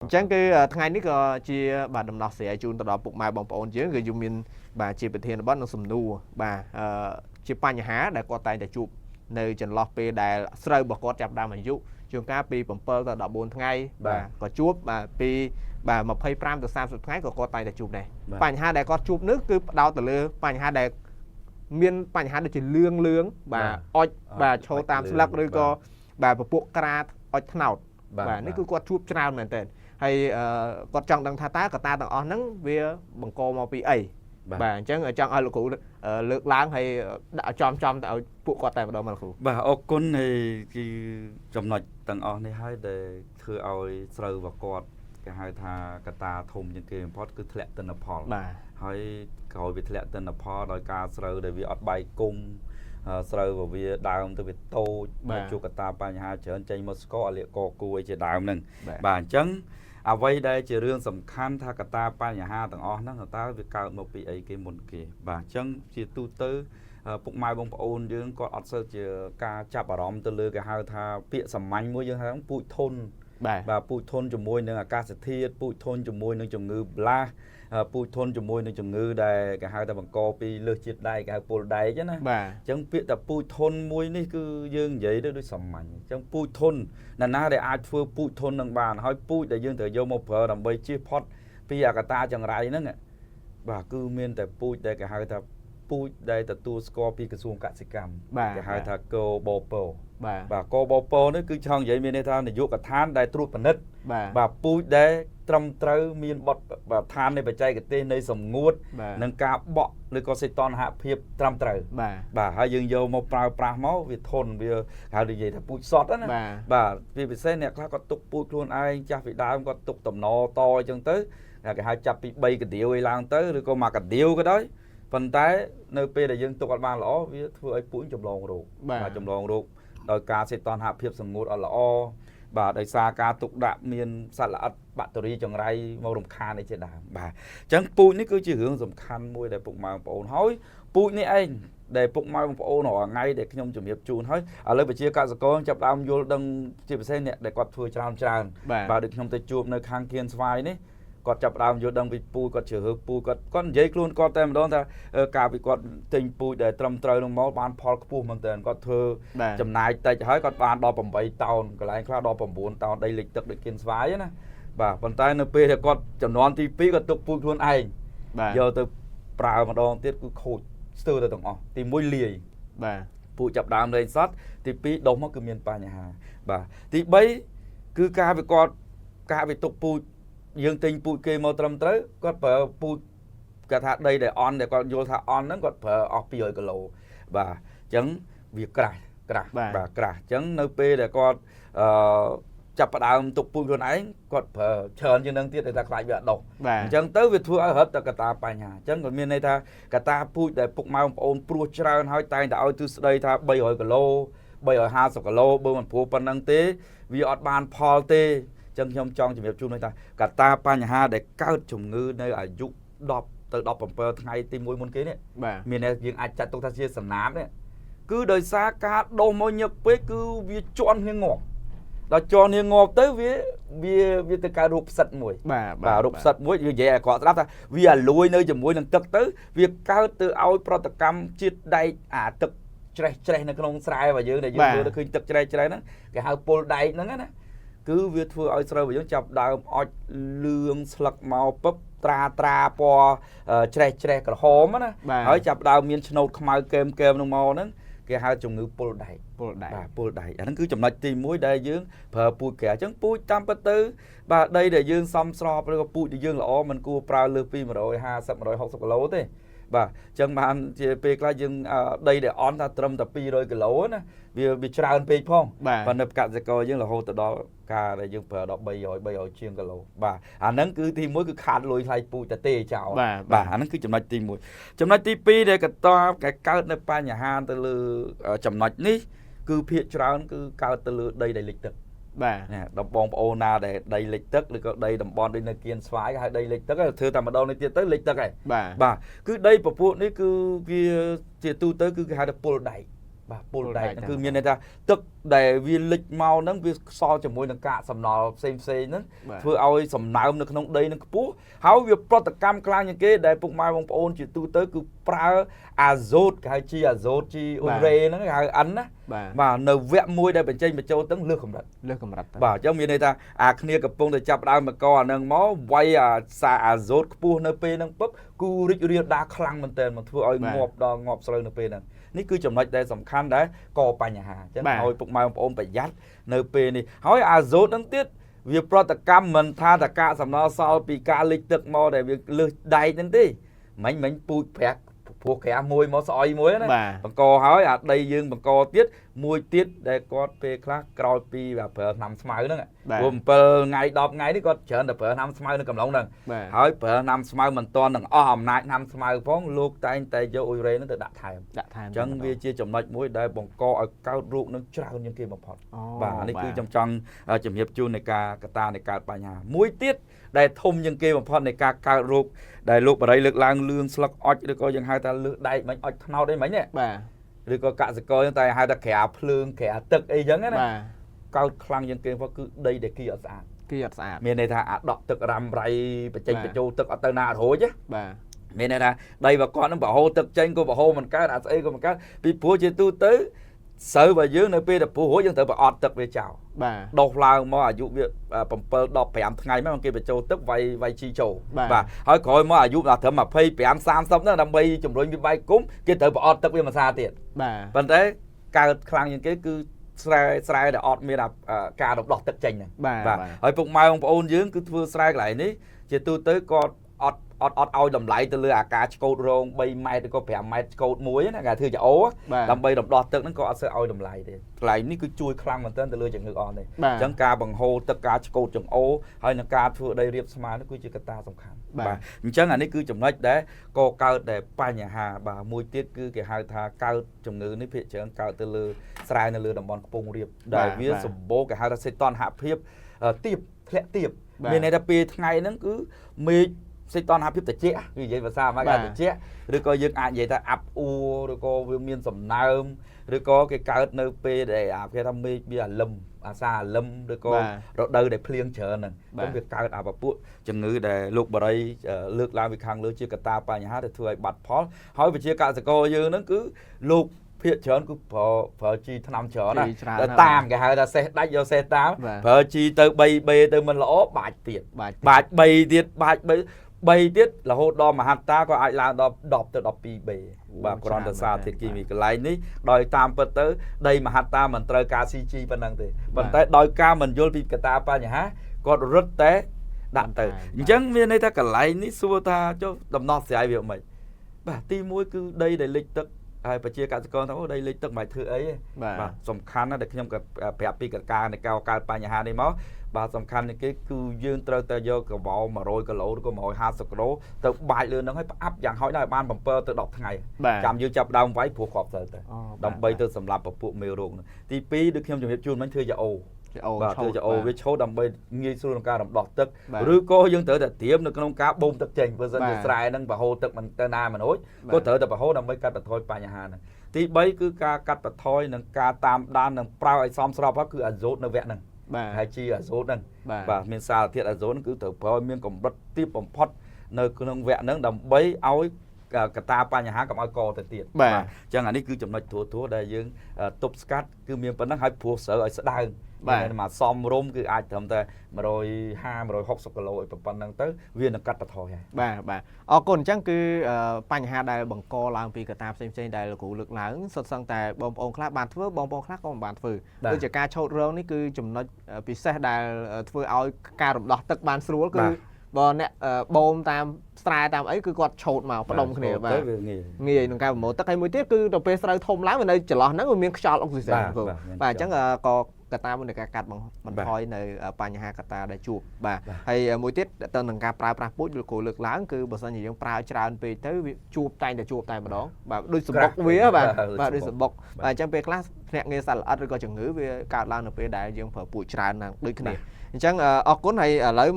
Chẳng cái ngày ní có chia bà đầm nọ sẽ chun tao đó bụng mai bong bóng chứ người dùng miền bà chia bệt thiên nó bắt nó sầm nu bà chia pa nhà há để có tay để chụp nơi trần lọt pe để sợi bọc có chạm đam mà dụ trường cá pi bấm pơ tao đó 4 ngày bà có chuốt bà pi bà mà phay pram từ 30 ngày có tay để chụp này pa nhà há để có chụp nước cứ đau từ lừa pa nhà há để miền pa nhà há để chỉ lương lương bà oi bà cho tam slap rồi có bà buộc cra oi thảo bà nó cứ có chụp trao này tên hay có trong đằng tha tá cả ta đằng on nắng về bằng cô màu bị ấy bà chẳng ở trong lục cụ lược láng hay đã trong tạo phụ quạt tay vào đâu mà cụ bà ở con này cái trong nói đằng on này hay để thưa ơi sờ vào quạt cái hai tha cả ta thùng những cái pot cứ thẹn tên là Paul hay coi bị thẹn tên là Paul đòi ca sờ để vì ọt bài cung sờ vào vì đào từ việc tô chụp cả ta ba nhà trở trên Moscow liệu co cùi chỉ đào nè bà chẳng vậy đây chỉ riêng sầm khăn tha cả ta ba nhà ha tầng on đó người ta việc cao một vị ấy cái một kỳ và chân chỉ tu tư bụng mai bông ôn dương có ọt sơ chỉ ca chạp ở đó từ lừa cái hai tha bịa sầm manh mua dương hàng bụi thôn và bụi thôn chùm môi nữa là ca sẽ thiệt bụi thôn chùm môi nữa chùm ngư la bụi thôn chùm môi nữa chùm ngư đây cái hai ta bằng copy lừa chết đây cái pol đây chứ nè chân bịa tập bụi thôn môi này cứ dương vậy đó đôi sầm manh chân bụi thôn là na để ai thưa bụi thôn đằng bàn hỏi bụi để dương từ vô một phở làm bay chia pot bây giờ cả ta chẳng rải nữa nè và cứ miên tại bụi đây cái hai ta bụi đây ta tu score cái xuồng cạn xịt cam cái hai ta cô bò bò và cô bò bò nó cứ chọn vậy miên đây ta này vô cả than đây truột phần nứt và bụi đây trong trâu miên bọt và than này phải chạy cái tên này sầm nguột nâng cao bọ rồi có sẽ toàn hạ phiệp trong trâu bà hai dương vô một prao máu vì thôn vì how được vậy là bụi sọt đó nè bà vì xe này có tục bụi luôn ai cha phải đá có tục tầm nó to chân tới là cái hai chập bị bay cái điệu ấy lang tới rồi có mà cái điệu cái đó phần tái nơi p là dân tục ban lõ vì thưa ấy bụi chùm lòn ruột và chùm lòn ruột rồi cá sẽ toàn hạ phiệp sầm nguột ở lõ bà đời xa ca tục đạm miền sát là bạn tôi đi trồng rai màu đồng khan này trên đàm bà chẳng bụi ní cứ chỉ hướng dùng khăn môi để bụng màu ổn hói bụi ní anh để bụng màu ổn họ ngay để nhom chuẩn bị chun hói ở đây phải chia cả có chập đam vô đằng chỉ phải xem nè để quạt phơi tràn và được nhom tay chuột nơi khang kiên xoay ní quạt chập đam vô đằng bị bụi quạt chở hướng bụi quạt con giấy luôn con tem đó ta cả bị quạt tình bụi để trầm trời trong máu ban Paul bụi bằng tiền quạt thưa chầm này tay hói quạt ban đo bầm bảy tàu cái lại khá đo bầm 4 tàu đây lịch thực để kiên xoay á bà phần tay nó p thì con chầm non thì phí có tục bụi luôn ai giờ từ prao mà đo tiết cứ khôi sơ từ tổng thì môi lìa bụi chập đam lên sắt thì phí đâu mất cứ miền pa nhà hà bà thì bấy cứ ca với con ca với tục bụi dương tình bụi kê màu trầm tới con phải bụi cả thà đây để on để con vô thà on nó còn phải off rồi cái lỗ bà chẳng việc cài chẳng nơi p để con chập đào tục bụi luôn ấy còn phải chờ như năng tiết để ta lại việc độc chẳng tới việc thua hết cả ta bài nhà chẳng còn miền này ta cả ta bụi để phục mau ôn pro trao hỏi tay đã ơi từ đây ta bay hồi cái lô bay hồi 20 cái lô bơm mình phù phần năng tế vì ọt ban Paul tê chân trong trong chỉ việc chung này ta cả ta bài nhà để cao trùng ngư nơi ở dụng đọc từ đọc bằng ngày tìm môi môn kế đấy miền này những ai chặt tôi ta chia sầm nám đấy cứ đời xa cá đồ môi nhập với cứ vì chọn như ngọt đó cho nên ngọt tới vì từ cả rụp sạch mũi và rụp sạch mũi như vậy có lắm ta vì lùi nơi chùm mũi lần tức tới việc cao từ ao protocam chiết đây tức chơi nó không sai và dưới này dưới nó khơi tức chơi nó cái hai pol đây nó á cứ việc thưa ao sờ và giống chập đào ao lương sặc màu bắp tra po chơi cái hóm á hỏi chập đào miền snow màu kem nó màu nó cái hai chủng ngữ pol đại nó cứ chấm nói tìm mũi đây dương phở bụi kẻ chẳng bụi tam bất tư và đây để dương xăm so rồi bụi để dương là ó mình cua prao lư pin mà rồi 20 rồi 60 lỗ thế và chẳng mà anh pe là dương đây để on ta trâm tập pi rồi cái lỗ nè vì bị tràn pe phong và nập cạn sẽ coi dương là hồ từ đó ca để dương phở đó bay rồi chiên cái lỗ và nó cứ tìm mũi cứ khát lùi thay bụi ta tê chào và nó cứ chấm nói tìm mũi chấm nói pi để cái to cái cao nơi pa nhà han từ lư chấm nói ní cứ phía trao cứ cao từ lư đây để lịch thực đồng bóng ona để đầy lịch tức rồi đây đồng bóng đây là kiên xoái hay đây lịch tức là thưa tầm ở đâu này tiến tới lịch tức này bà cứ đây bộ phụ đấy cứ kia tu tới cứ hai đập pol đẩy បាទពុលដែកគឺមានន័យថាទឹកដែលវាលិចមកហ្នឹងវាខ្សល់ជាមួយនឹងកាកសំណល់ផ្សេងហ្នឹងធ្វើឲ្យសំណើមនៅក្នុងដីនឹងខ្ពស់ហើយវាប្រតិកម្មខ្លាំងជាងគេដែលពុកម៉ែបងប្អូនជាទូទៅគឺប្រើអាហ្សូតគេហៅជីអាហ្សូតជីអ៊ូរ៉េហ្នឹងគេហៅអិនណាបាទនៅវគ្គមួយដែលបញ្ចេញបញ្ចូលទាំងលើសកម្រិតបាទអញ្ចឹងមានន័យថាអាគ្នាកំពុងតែចាប់ដើមមកអាហ្នឹងមកវាយអាសារអាហ្សូតខ្ពស់នៅពេលហ្នឹងពុបគូរីករាលដាលខ្លាំងមែនទែនមកធ្វើឲ្យងាប់ដល់ងាប់ស្រូវនៅពេលហ្នឹងនេះគឺចំណុចដែលសំខាន់ដែរក៏បញ្ហាអញ្ចឹងឲ្យពុកម៉ែបងប្អូនប្រយ័ត្ននៅពេលនេះហើយអាហ្សូតហ្នឹងទៀតវាប្រតិកម្មមិនថាតកាកសំណល់សល់ពីការលិចទឹកមកដែលវាលើសដែកហ្នឹងទេមិញពូជប្រាក់ព្រោះក្រាស់មួយមកស្អុយមួយណាបង្កហើយអាដីយើងបង្កទៀតមួយទៀតដែលគាត់ពេលខ្លះក្រោយពីប្រើថ្នាំស្មៅហ្នឹងព្រោះ7ថ្ងៃ10ថ្ងៃនេះគាត់ច្រើនតែប្រើថ្នាំស្មៅនៅកំឡុងហ្នឹងហើយប្រើថ្នាំស្មៅមិនទាន់នឹងអស់អំណាចថ្នាំស្មៅផងលោកតែងតែយកអ៊ុយរ៉េហ្នឹងទៅដាក់ថែមអញ្ចឹងវាជាចំណុចមួយដែលបង្កឲ្យកើតរោគនឹងច្រើនជាងគេបំផុតបាទនេះគឺខ្ញុំចង់ជំរាបជូននៃការកត្តានៃកើតបញ្ហាមួយទៀតដែលធំជាងគេបំផុតនៃការកើតរោគដែលលោកបរិយលើកឡើងលឿងស្លឹកអុចឬក៏យើងហៅថាលើសដែកមិនអុចថ្នោតអីមិញណាបាទឬក៏កសិករតែហៅថាក្រាភ្លើងក្រាទឹកអីចឹងណាកើតខ្លាំងជាងគេព្រោះគឺដីដែលគីអត់ស្អាតមានន័យថាអាដក់ទឹករ៉ាំរៃបញ្ចេញបញ្ចូលទឹកអត់ទៅណាអត់រួចណាបាទមានន័យថាដីរបស់គាត់នឹងបរហូរទឹកចេញក៏បរហូរមិនកើតអាស្អីក៏មិនកើតពីព្រោះជាទូទៅស្រូវរបស់យើងនៅពេលដែលពុះរួចយើងត្រូវប្រអត់ទឹកវាចោលដុសឡើងមកអាយុវា7 15ថ្ងៃមកគេបញ្ចូលទឹកវាយជីចូលបាទហើយក្រោយមកអាយុដល់ត្រឹម25 30ហ្នឹងដើម្បីជំរុញវាបែកគុំគេត្រូវប្រអត់ទឹកវាមួយសាទៀតបាទប៉ុន្តែកើតខ្លាំងជាងគេគឺស្រែដែលអត់មានការរំដោះទឹកចេញហ្នឹងបាទហើយពុកម៉ែបងប្អូនយើងគឺធ្វើស្រែកន្លែងនេះជាទូទៅគាត់អត់ឲ្យតម្លៃទៅលើអាការឆ្កូតរង3ម៉ែត្រឬក៏5ម៉ែត្រឆ្កូតមួយណាគេធ្វើចោដើម្បីរំដោះទឹកហ្នឹងក៏អត់សូវឲ្យតម្លៃទេកន្លែងនេះគឺជួយខ្លាំងមែនទែនទៅលើជំងឺអស់នេះអញ្ចឹងការបង្ហូរទឹកការឆ្កូតចង្អូហើយនឹងការធ្វើដីរាបស្មើនេះគឺជាកត្តាសំខាន់បាទអញ្ចឹងអានេះគឺចំណុចដែលក៏កើតតែបញ្ហាបាទមួយទៀតគឺគេហៅថាកើតជំងឺនេះភាគច្រើនកើតទៅលើស្រែនៅលើតំបន់ខ្ពង់រាបដែលវាសម្បូរគេហៅថាសេតនហភាពទៀបធ្លាក់ទៀបមានន័យថាពេលថ្ងៃហ្នឹងគឺមេឃសេតនហភាពត្រជាក់គឺនិយាយភាសាអាមេរិកត្រជាក់ឬក៏យើងអាចនិយាយថាអាប់អួរឬក៏វាមានសំណើមឬក៏គេកើតនៅពេលដែលគេថាមេឃវាអាលឹមអាសាអាលឹមឬក៏រដូវដែលភ្លៀងច្រើនហ្នឹងហ្នឹងវាកើតអាពពួកជំងឺដែលលោកបរិយលើកឡើងពីខាងលើជាកត្តាបញ្ហាដែលធ្វើឲ្យបាត់ផលហើយវិជាកសិករយើងហ្នឹងគឺលោកភាគច្រើនគឺប្រើជីថ្នាំច្រើនណាតាមគេហៅថាសេះដាច់យកសេះតាមប្រើជីទៅ 3B ទៅមិនល្អបាច់ទៀតបាច់3ទៀតបាច់3ទៀតរហូតដល់មហត្តាក៏អាចឡើងដល់10ទៅ 12B បាទគ្រាន់តែសារធាតុគីមីកន្លែងនេះដោយតាមពិតទៅដីមហត្តាមិនត្រូវការ CG ប៉ុណ្ណឹងទេប៉ុន្តែដោយការមិនយល់ពីកត្តាបញ្ហាគាត់រត់តែដាក់ទៅអញ្ចឹងមានន័យថាកន្លែងនេះសួរថាចុះដំណោះស្រាយវាមិនបាទទី1គឺដីដែលលិចទឹកហើយប្រជាកសិករថាអូដីលិចទឹកមិនធ្វើអីទេបាទសំខាន់ណាស់ដែលខ្ញុំក៏ប្រាប់ពីកត្តានៃការកើតបញ្ហានេះមកបាទសំខាន់នេះគឺយើងត្រូវតែយកកង្វល់100គីឡូឬក៏150គីឡូទៅបាចលើនឹងឲ្យផ្អាប់យ៉ាងហោចដល់ឲ្យបាន7ទៅ10ថ្ងៃចាំយើងចាប់ដើមវាយព្រោះគ្រាប់ទៅដើម្បីទៅសម្រាប់ពពួកមេរោគនោះទី2ដូចខ្ញុំជម្រាបជូនមិញធ្វើជាអូបាទធ្វើជាអូវាឆោតដើម្បីងាយស្រួលក្នុងការរំដោះទឹកឬក៏យើងត្រូវតែត្រៀមនៅក្នុងការបូមទឹកចេញបើមិនជាស្រែហ្នឹងបរហូរទឹកមិនទៅណាមិនរួចក៏ត្រូវតែបរហូរដើម្បីកាត់បន្ថយបញ្ហាហ្នឹងទី3គឺការកាត់បន្ថយនិងការតាមដាននិងប្រើឲ្យសមស្របហើយគឺអាហ្សូតនៅវគ្គហ្នឹងហើយជីអាហ្សូតហ្នឹងបាទមានសារធាតុអាហ្សូតហ្នឹងគឺត្រូវប្រើឲ្យមានកម្រិតទាបបំផុតនៅក្នុងវគ្គហ្នឹងដើម្បីឲ្យកត្តាបញ្ហាកុំឲ្យកទៅទៀតបាទអញ្ចឹងអានេះគឺចំណុចធួដែលយើងទប់ស្កាត់គឺមានប៉ុណ្ណឹងហើយព្រោះស្រូវឲ្យស្ដើងបាទមកសំរុំគឺអាចត្រឹមតែ150 160គីឡូឲ្យប៉ុណ្ណឹងទៅវានឹងកាត់បន្ថយហើយបាទអរគុណអញ្ចឹងគឺបញ្ហាដែលបង្កឡើងពីកត្តាផ្សេងៗដែលលោកគ្រូលើកឡើងសុទ្ធសឹងតែបងប្អូនខ្លះបានធ្វើបងប្អូនខ្លះក៏មិនបានធ្វើដូចជាការឆោតរងនេះគឺចំណុចពិសេសដែលធ្វើឲ្យការរំដោះទឹកបានស្រួលគឺបើអ្នកបូមតាមស្រែតាមអីគឺគាត់ឆោតមកផ្ដុំគ្នាបាទងាយក្នុងការប្រមូលទឹកហើយមួយទៀតគឺទៅពេលស្រូវធំឡើងវានៅចន្លោះហ្នឹងវាមានខ្យល់អុកស៊ីសែនបាទអញ្ចឹងក៏កត្តាមួយនៃការកាត់បន្ថយនៅបញ្ហាកត្តាដែលជួបបាទហើយមួយទៀតទៅនឹងការប្រើប្រាស់ពូជលោកគ្រូលើកឡើងគឺបើសិនជាយើងប្រើច្រើនពេកទៅវាជួបតែម្ដងបាទដូចសម្បុកវាបាទដូចសម្បុកបាទអញ្ចឹងពេលខ្លះភ្នាក់ងារសត្វល្អិតឬក៏ជំងឺវាកើតឡើងនៅពេលដែលយើងប្រើពូជច្រើនដូចគ្នាអញ្ចឹងអរគុណហើយឥឡូវ